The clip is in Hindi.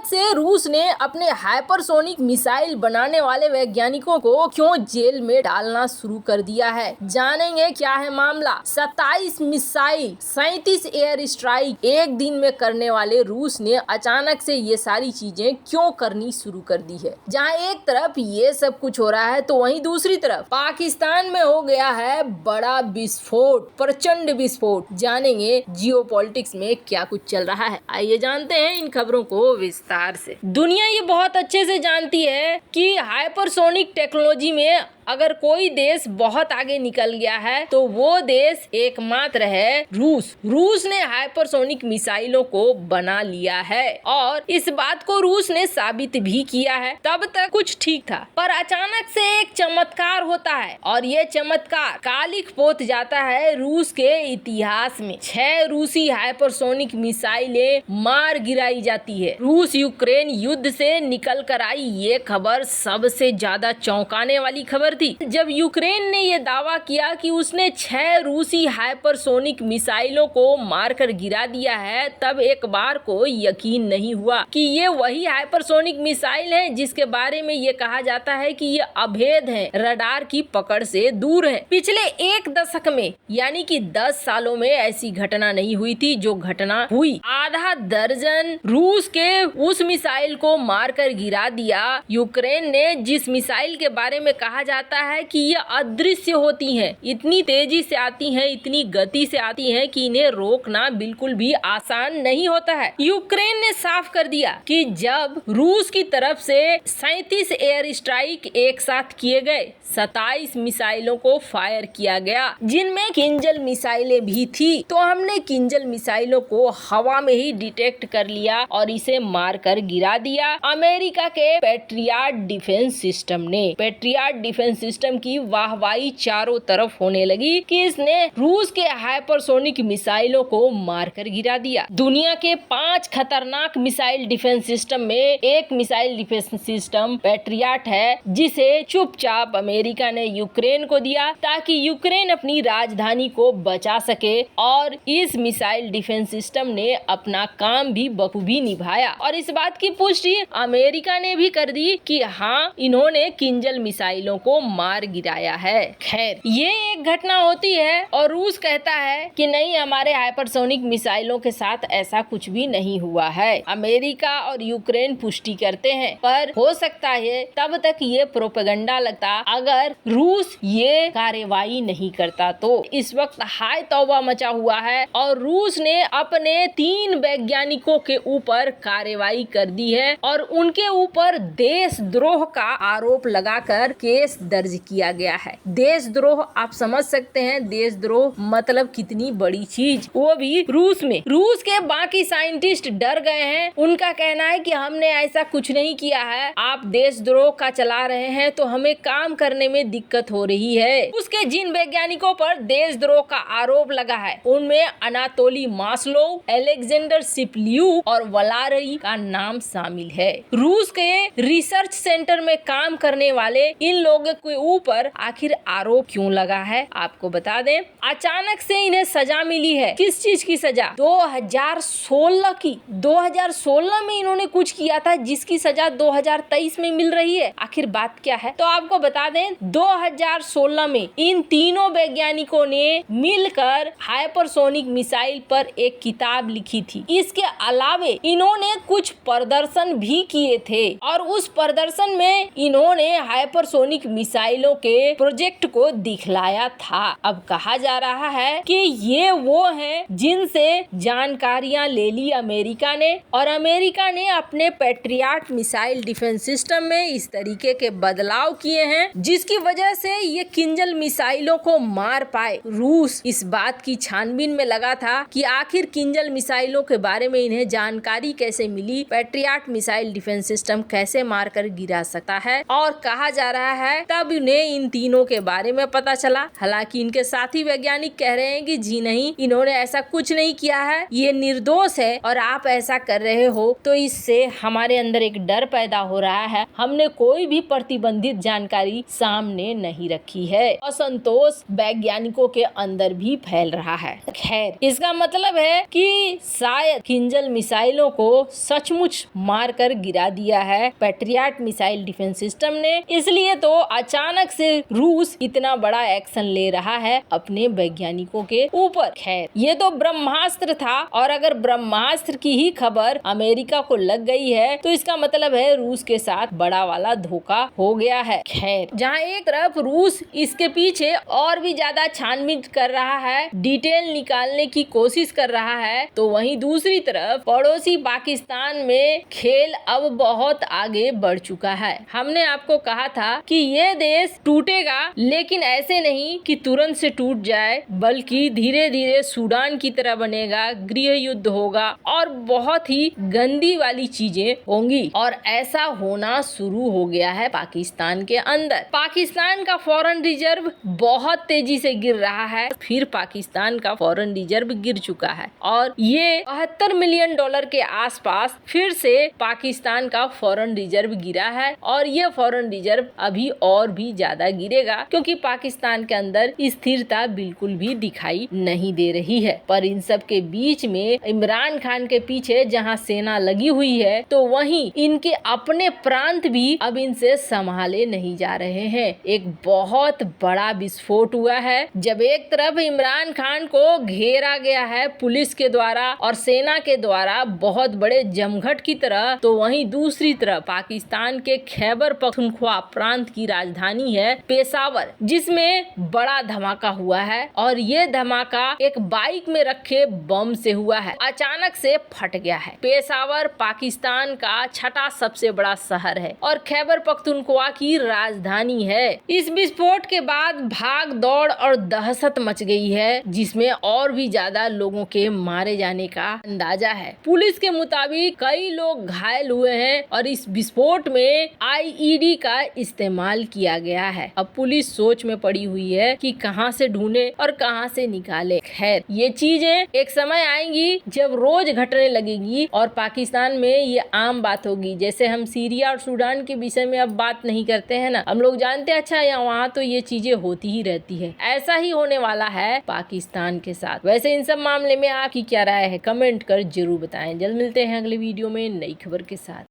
से रूस ने अपने हाइपरसोनिक मिसाइल बनाने वाले वैज्ञानिकों को क्यों जेल में डालना शुरू कर दिया है, जानेंगे क्या है मामला। 27 मिसाइल, 37 एयर स्ट्राइक एक दिन में करने वाले रूस ने अचानक से ये सारी चीजें क्यों करनी शुरू कर दी है। जहां एक तरफ ये सब कुछ हो रहा है तो वहीं दूसरी तरफ पाकिस्तान में हो गया है बड़ा विस्फोट, प्रचंड विस्फोट। जानेंगे जियोपॉलिटिक्स में क्या कुछ चल रहा है, आइए जानते हैं इन खबरों को विस्तार से। दुनिया ये बहुत अच्छे से जानती है कि हाइपरसोनिक टेक्नोलॉजी में अगर कोई देश बहुत आगे निकल गया है तो वो देश एकमात्र है रूस। रूस ने हाइपरसोनिक मिसाइलों को बना लिया है और इस बात को रूस ने साबित भी किया है। तब तक कुछ ठीक था, पर अचानक से एक चमत्कार होता है और ये चमत्कार कालिख पोत जाता है रूस के इतिहास में। 6 रूसी हाइपरसोनिक मिसाइलें मार गिराई जाती है। रूस यूक्रेन युद्ध से निकल कर आई ये खबर सबसे ज्यादा चौंकाने वाली खबर थी। जब यूक्रेन ने यह दावा किया कि उसने 6 रूसी हाइपरसोनिक मिसाइलों को मारकर गिरा दिया है, तब एक बार को यकीन नहीं हुआ कि ये वही हाइपरसोनिक मिसाइल हैं जिसके बारे में ये कहा जाता है कि ये अभेद हैं, रडार की पकड़ से दूर हैं। पिछले एक दशक में यानी कि 10 सालों में ऐसी घटना नहीं हुई थी जो घटना हुई। आधा दर्जन रूस के उस मिसाइल को मारकर गिरा दिया। यूक्रेन ने जिस मिसाइल के बारे में कहा जाता है कि ये अदृश्य होती हैं, इतनी तेजी से आती हैं, इतनी गति से आती हैं कि इन्हें रोकना बिल्कुल भी आसान नहीं होता है। यूक्रेन ने साफ कर दिया कि जब रूस की तरफ से 37 एयर स्ट्राइक एक साथ किए गए, 27 मिसाइलों को फायर किया गया जिनमें किंजल मिसाइलें भी थी, तो हमने किंजल मिसाइलों को हवा में ही डिटेक्ट कर लिया और इसे मारकर गिरा दिया। अमेरिका के पैट्रियट डिफेंस सिस्टम ने, पैट्रियट डिफेंस सिस्टम की वाहवाही चारों तरफ होने लगी कि इसने रूस के हाइपरसोनिक मिसाइलों को मारकर गिरा दिया। दुनिया के 5 खतरनाक मिसाइल डिफेंस सिस्टम में एक मिसाइल डिफेंस सिस्टम पैट्रियट है, जिसे चुपचाप अमेरिका ने यूक्रेन को दिया ताकि यूक्रेन अपनी राजधानी को बचा सके और इस मिसाइल डिफेंस सिस्टम ने अपना काम भी बखूबी निभाया। और इस बात की पुष्टि अमेरिका ने भी कर दी कि हाँ, इन्होंने किंजल मिसाइलों को मार गिराया है। खैर, ये एक घटना होती है और रूस कहता है कि नहीं, हमारे हाइपरसोनिक मिसाइलों के साथ ऐसा कुछ भी नहीं हुआ है। अमेरिका और यूक्रेन पुष्टि करते हैं, पर हो सकता है तब तक ये प्रोपेगेंडा लगता अगर रूस ये कार्यवाही नहीं करता तो। इस वक्त हाय तौबा मचा हुआ है और रूस ने अपने 3 वैज्ञानिकों के ऊपर कार्यवाही कर दी है और उनके ऊपर देशद्रोह का आरोप लगाकर केस दर्ज किया गया है। देशद्रोह आप समझ सकते हैं, देशद्रोह मतलब कितनी बड़ी चीज, वो भी रूस में। रूस के बाकी साइंटिस्ट डर गए हैं। उनका कहना है कि हमने ऐसा कुछ नहीं किया है, आप देशद्रोह का चला रहे हैं तो हमें काम करने में दिक्कत हो रही है। उसके जिन वैज्ञानिकों पर देशद्रोह का आरोप लगा है उनमें अनातोली मास्लोव, अलेक्जेंडर सिपल्यूक और वलारी का नाम शामिल है। रूस के रिसर्च सेंटर में काम करने वाले इन लोगों के ऊपर आखिर आरोप क्यों लगा है, आपको बता दें। अचानक से इन्हें सजा मिली है। किस चीज की सजा? 2016 की। 2016 में इन्होंने कुछ किया था जिसकी सजा 2023 में मिल रही है। आखिर बात क्या है? तो आपको बता दें, 2016 में इन तीनों वैज्ञानिकों ने मिलकर हाइपरसोनिक मिसाइल पर एक किताब लिखी थी। इसके अलावे इन्होंने कुछ प्रदर्शन भी किए थे और उस प्रदर्शन में इन्होंने हाइपरसोनिक मिसाइलों के प्रोजेक्ट को दिखलाया था। अब कहा जा रहा है कि ये वो हैं जिनसे जानकारियां ले ली अमेरिका ने और अमेरिका ने अपने पैट्रियट मिसाइल डिफेंस सिस्टम में इस तरीके के बदलाव किए हैं जिसकी वजह से ये किंजल मिसाइलों को मार पाए। रूस इस बात की छानबीन में लगा था कि आखिर किंजल मिसाइलों के बारे में इन्हें जानकारी कैसे मिली, पैट्रियट मिसाइल डिफेंस सिस्टम कैसे मारकर गिरा सकता है। और कहा जा रहा है तब उन्हें इन तीनों के बारे में पता चला। हालांकि इनके साथी वैज्ञानिक कह रहे हैं कि जी नहीं, इन्होंने ऐसा कुछ नहीं किया है, ये निर्दोष है और आप ऐसा कर रहे हो तो इससे हमारे अंदर एक डर पैदा हो रहा है। हमने कोई भी प्रतिबंधित जानकारी सामने नहीं रखी है। असंतोष वैज्ञानिकों के अंदर भी फैल रहा है। खैर, इसका मतलब है कि शायद किंजल मिसाइलों को सचमुच लॉन्च मारकर गिरा दिया है पैट्रियट मिसाइल डिफेंस सिस्टम ने। इसलिए तो अचानक से रूस इतना बड़ा एक्शन ले रहा है अपने वैज्ञानिकों के ऊपर। खैर, ये तो ब्रह्मास्त्र था, और अगर ब्रह्मास्त्र की ही खबर अमेरिका को लग गई है तो इसका मतलब है रूस के साथ बड़ा वाला धोखा हो गया है। खैर, जहाँ एक तरफ रूस इसके पीछे और भी ज्यादा छानबीन कर रहा है, डिटेल निकालने की कोशिश कर रहा है, तो वहीं दूसरी तरफ पड़ोसी पाकिस्तान में खेल अब बहुत आगे बढ़ चुका है। हमने आपको कहा था कि ये देश टूटेगा, लेकिन ऐसे नहीं कि तुरंत से टूट जाए, बल्कि धीरे धीरे सूडान की तरह बनेगा, गृह युद्ध होगा और बहुत ही गंदी वाली चीजें होंगी। और ऐसा होना शुरू हो गया है पाकिस्तान के अंदर। पाकिस्तान का फॉरेन रिजर्व बहुत तेजी से गिर रहा है। फिर पाकिस्तान का फॉरेन रिजर्व गिर चुका है और ये 72 मिलियन डॉलर के आसपास फिर से पाकिस्तान का फॉरेन रिजर्व गिरा है। और ये फॉरेन रिजर्व अभी और भी ज्यादा गिरेगा, क्योंकि पाकिस्तान के अंदर स्थिरता बिल्कुल भी दिखाई नहीं दे रही है। पर इन सब के बीच में इमरान खान के पीछे जहां सेना लगी हुई है, तो वहीं इनके अपने प्रांत भी अब इनसे संभाले नहीं जा रहे हैं। एक बहुत बड़ा विस्फोट हुआ है। जब एक तरफ इमरान खान को घेरा गया है पुलिस के द्वारा और सेना के द्वारा बहुत बड़े जमघट की तरह, तो वहीं दूसरी तरफ पाकिस्तान के खैबर पख्तूनख्वा प्रांत की राजधानी है पेशावर, जिसमें बड़ा धमाका हुआ है। और ये धमाका एक बाइक में रखे बम से हुआ है, अचानक से फट गया है। पेशावर पाकिस्तान का छठा सबसे बड़ा शहर है और खैबर पख्तूनख्वा की राजधानी है। इस विस्फोट के बाद भाग दौड़ और दहशत मच गई है, जिसमें और भी ज्यादा लोगों के मारे जाने का अंदाजा है। पुलिस के मुताबिक कई लोग घायल हुए हैं और इस विस्फोट में आईईडी का इस्तेमाल किया गया है। अब पुलिस सोच में पड़ी हुई है कि कहां से ढूंढे और कहां से निकाले। खैर, ये चीजें एक समय आएंगी जब रोज घटने लगेगी और पाकिस्तान में ये आम बात होगी। जैसे हम सीरिया और सूडान के विषय में अब बात नहीं करते हैं ना, हम लोग जानते हैं अच्छा या वहाँ तो ये चीजें होती ही रहती है। ऐसा ही होने वाला है पाकिस्तान के साथ। वैसे इन सब मामले में आपकी क्या राय है, कमेंट कर जरूर बताएं। जल्द मिलते हैं अगले वीडियो में नई खबर के साथ।